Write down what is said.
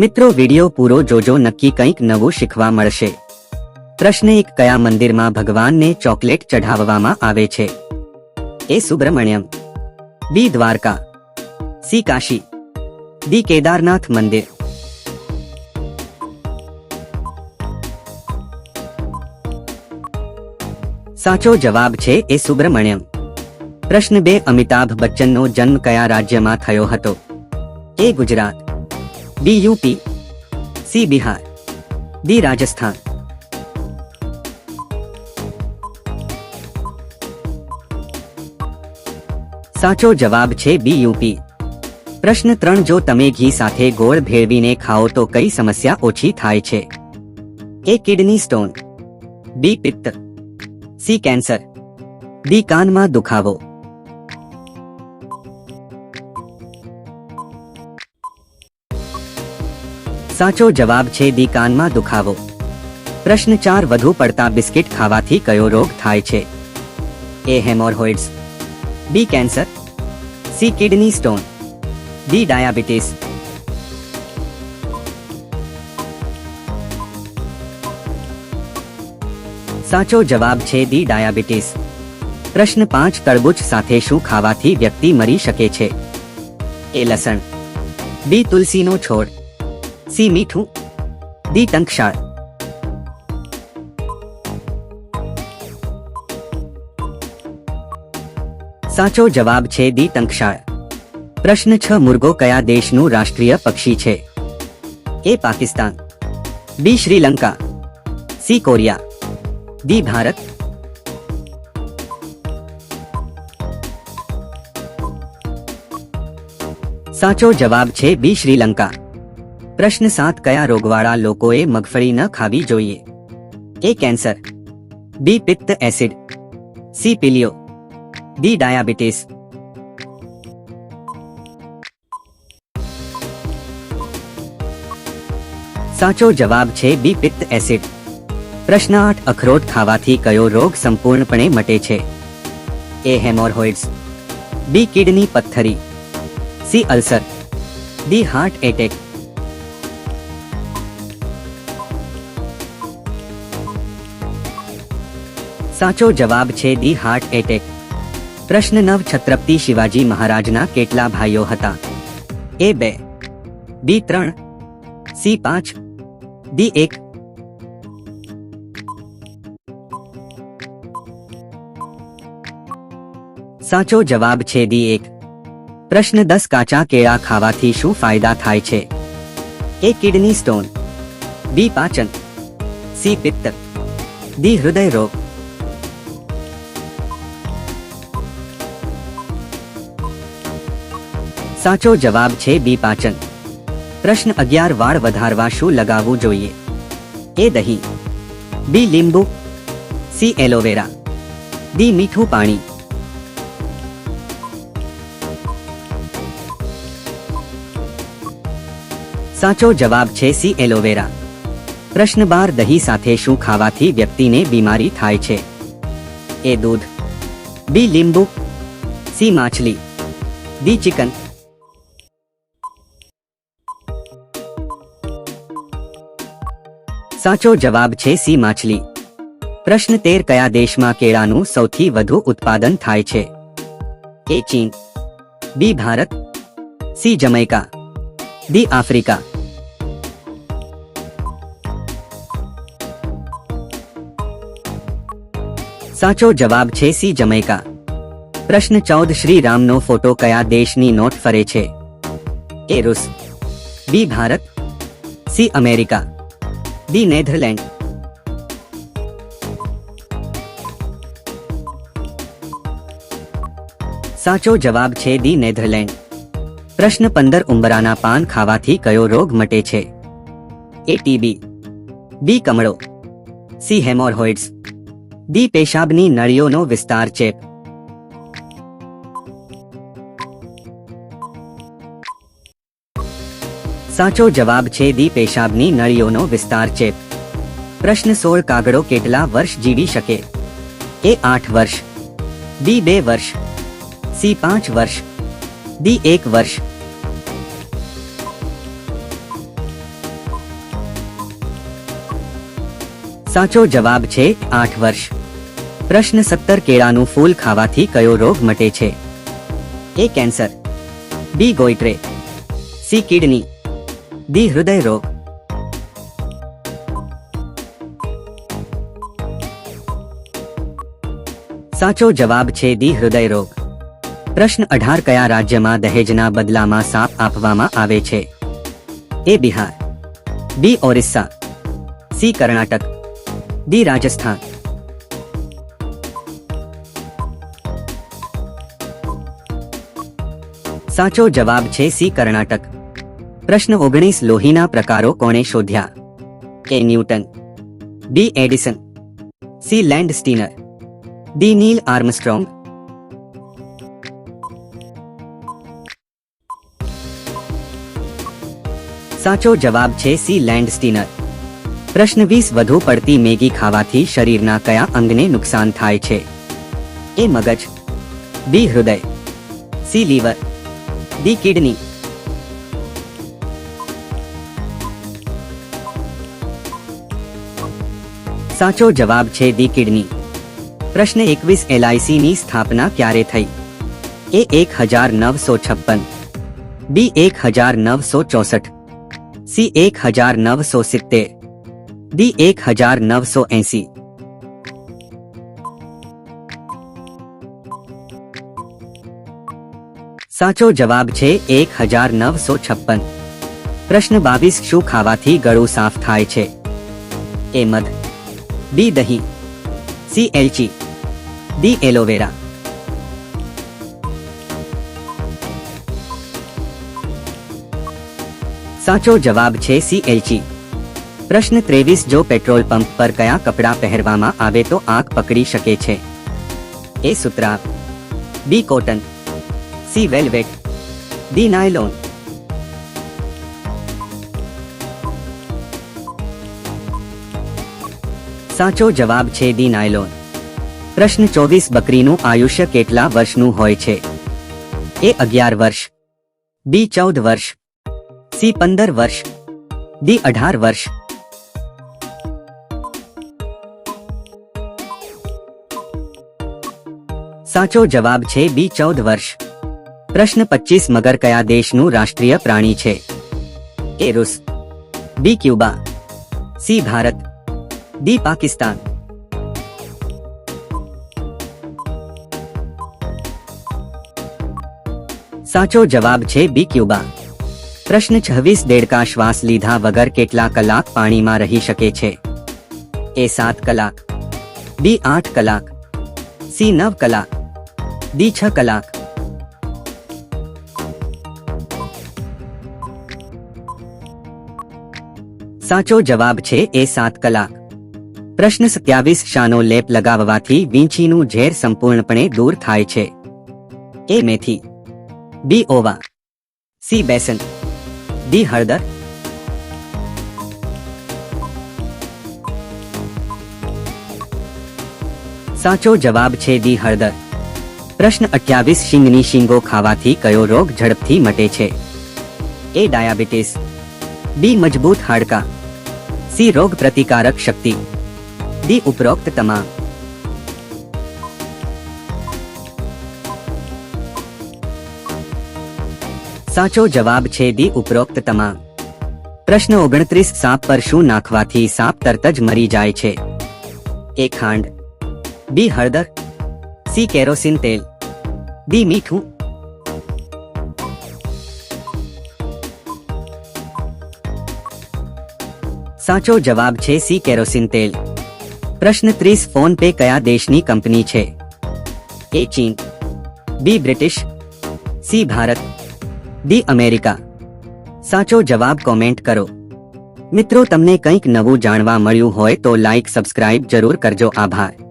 મિત્રો વિડિયો પૂરો જોજો, નક્કી કંઈક નવું શીખવા મળશે। પ્રશ્ન 1, કયા મંદિરમાં ભગવાનને ચોકલેટ ચઢાવવામાં આવે છે? એ સુબ્રમણ્યમ, બી દ્વારકા, સી કાશી, ડી કેદારનાથ મંદિર। સાચો જવાબ છે એ સુબ્રમણ્યમ। પ્રશ્ન 2, અમિતાભ બચ્ચનનો જન્મ કયા રાજ્યમાં થયો હતો? A Gujarat, B UP, C Bihar, D Rajasthan. સાચો જવાબ છે બી યુપી। પ્રશ્ન 3, જો તમે ઘી સાથે ગોળ ભેળવીને ખાઓ તો કઈ સમસ્યા ઓછી થાય છે? એ કિડની સ્ટોન, બી પિત્ત, સી કેન્સર, ડી કાનમાં દુખાવો। સાચો જવાબ છે ડી કાનમાં દુખાવો। પ્રશ્ન 4, વધુ પડતા બિસ્કિટ ખાવાથી કયો રોગ થાય છે? A haemorrhoids, B cancer, C kidney stone, D diabetes. સાચો જવાબ છે ડી ડાયાબિટીસ। પ્રશ્ન 5, તરબૂચ સાથે શું ખાવાથી વ્યક્તિ મરી શકે છે? એ લસણ, બી તુલસીનો છોડ, સી મીઠું, ડી ટંકશાળ। સાચો જવાબ છે ડી ટંકશાળ। પ્રશ્ન 6, મુર્ગો કયા દેશનું રાષ્ટ્રીય પક્ષી છે? A Pakistan, B Sri Lanka, C Korea, D Bharat. સાચો જવાબ છે બી શ્રીલંકા। પ્રશ્ન 7, કયા રોગવાળા લોકોએ મગફળી ન ખાવી જોઈએ? એ કેન્સર, બી પિત્ત એસિડ, સી પીલિયો, ડી ડાયાબિટીસ। સાચો જવાબ છે બી પિત્ત એસિડ। પ્રશ્ન 8, અખરોટ ખાવાથી કયો રોગ સંપૂર્ણપણે મટે છે? એ હેમોરોઇડ્સ, બી કિડની પથ્થરી, C ulcer, D heart attack. સાચો જવાબ છે ડી હાર્ટ એટેક। પ્રશ્ન 9, છત્રપતિ શિવાજી મહારાજના કેટલા ભાઈઓ હતા? એ 2, બી 3, સી 5, ડી 1। સાચો જવાબ છે ડી 1। પ્રશ્ન 10, કાચા કેળા ખાવાથી શું ફાયદા થાય છે? એ કિડની સ્ટોન, બી પાચન, સી પિત્ત, ડી હૃદય રોગ। સાચો જવાબ છે બી પાચન। પ્રશ્ન 11, વાળ વધારવા શું લગાવવું જોઈએ? એ દહીં, બી લીંબુ, સી એલોવેરા, ડી મીઠું પાણી। સાચો જવાબ છે સી એલોવેરા। પ્રશ્ન 12, દહીં સાથે શું ખાવાથી વ્યક્તિને બીમારી થાય છે? એ દૂધ, બી લીંબુ, સી માછલી, ડી ચિકન। સાચો જવાબ છે સી માછલી। પ્રશ્ન 13, કયા દેશમાં કેળાનું સૌથી વધુ ઉત્પાદન થાય છે? એ ચીન, B Bharat, C Jamaica, D Africa. સાચો જવાબ છે સી જમૈકા। પ્રશ્ન 14, શ્રી રામનો ફોટો કયા દેશની નોટ ફરે છે? એ રૂસ, B Bharat, C America, D Netherland. સાચો જવાબ છે ડી નેધરલેન્ડ। પ્રશ્ન 15, ઉંબરાના પાન ખાવાથી કયો રોગ મટે છે? એ ટીબી, બી કમળો, સી હેમોરોઇડ્સ, ડી પેશાબની નળીઓનો વિસ્તાર ચેપ। સાચો જવાબ છે ડી પેશાબની નળીઓનો વિસ્તાર ચેપ। પ્રશ્ન 16, કાગડો કેટલા વર્ષ જીવી શકે? એ 8 વર્ષ, બી 2 વર્ષ, સી 5 વર્ષ, ડી 1 વર્ષ। સાચો જવાબ છે 8 વર્ષ. પ્રશ્ન 17 કેળાનું ફૂલ ખાવાથી કયો રોગ મટે છે? એ કેન્સર, બી ગોઈટ્રે, સી કિડની, ડી હૃદય રોગ. સાચો જવાબ છે ડી હૃદય રોગ. પ્રશ્ન 18 કયા રાજ્યમાં દહેજના બદલામાં સાપ આપવામાં આવે છે? એ બિહાર, બી ઓરિસ્સા, સી કર્ણાટક, ડી રાજસ્થાન. સાચો જવાબ છે સી કર્ણાટક. પ્રશ્ન 19 લોહીના પ્રકારો કોણે શોધ્યા? A Newton, B Edison, C Landsteiner, D Neil Armstrong. સાચો જવાબ છે સી લેન્ડ સ્ટીનર. પ્રશ્ન 20 વધુ પડતી મેગી ખાવાથી શરીરના કયા અંગને નુકસાન થાય છે? એ મગજ, બી હૃદય, સી લીવર, ડી કિડની. સાચો જવાબ છે ડી કિડની. પ્રશ્ન 21 એલઆઈસીની સ્થાપના ક્યારે થઈ? એ 1956, બી 1964, સી 1970, ડી 1980. સાચો જવાબ છે 1956. પ્રશ્ન 22 શું ખાવાથી ગળું સાફ થાય છે? એ મધ, બી દહીં, સી એલચી, ડી એલોવેરા. સાચો જવાબ છે સી એલચી. પ્રશ્ન 23 જો પેટ્રોલ પંપ પર કયા કપડાં પહેરવામાં આવે તો આગ પકડી શકે છે? એ સુતરાઉ, B cotton, C velvet, D nylon. સાચો જવાબ છે ડી નાયલોન. પ્રશ્ન 24 બકરીનું આયુષ્ય કેટલા વર્ષનું હોય છે? એ 11 વર્ષ, બી 14 વર્ષ, સી 15 વર્ષ, ડી 18 વર્ષ. સાચો જવાબ છે બી 14 વર્ષ. પ્રશ્ન 25 મગર કયા દેશનું રાષ્ટ્રીય પ્રાણી છે? એ રૂસ, B Cuba, C Bharat, D Pakistan. સાચો જવાબ છે બી ક્યુબા. પ્રશ્ન 26 દેડકા શ્વાસ લીધા વગર કેટલા કલાક પાણીમાં રહી શકે છે? એ 7 કલાક, બી 8 કલાક, સી 9 કલાક, ડી 6 કલાક. સાચો જવાબ છે એ 7 કલાક. પ્રશ્ન 27 શાનો લેપ લગાવવાથી વીંછીનું ઝેર સંપૂર્ણપણે દૂર થાય છે? એ મેથી, બી ઓવા, સી બેસન, ડી હળદર. સાચો જવાબ છે ડી હળદર. પ્રશ્ન 28 શીંગની શીંગો ખાવાથી કયો રોગ ઝડપથી મટે છે? એ ડાયાબિટીસ, બી મજબૂત હાડકા, સી રોગ પ્રતિકારક શક્તિ, ડી ઉપરોક્ત તમામ. સાચો જવાબ છે ડી ઉપરોક્ત તમામ. પ્રશ્ન 29 સાપ પર શું નાખવાથી સાપ તરત જ મરી જાય છે? એ ખાંડ, બી હળદર, સી કેરોસીન તેલ, ડી મીઠું. સાચો જવાબ છે સી કેરોસીન તેલ. પ્રશ્ન 30 ફોન પે કયા દેશની કંપની છે? એ ચીન, B British, C Bharat, D America. સાચો જવાબ કોમેન્ટ કરો. મિત્રો તમને કંઈક નવું જાણવા મળ્યું હોય તો લાઈક સબસ્ક્રાઇબ જરૂર કરજો. આભાર.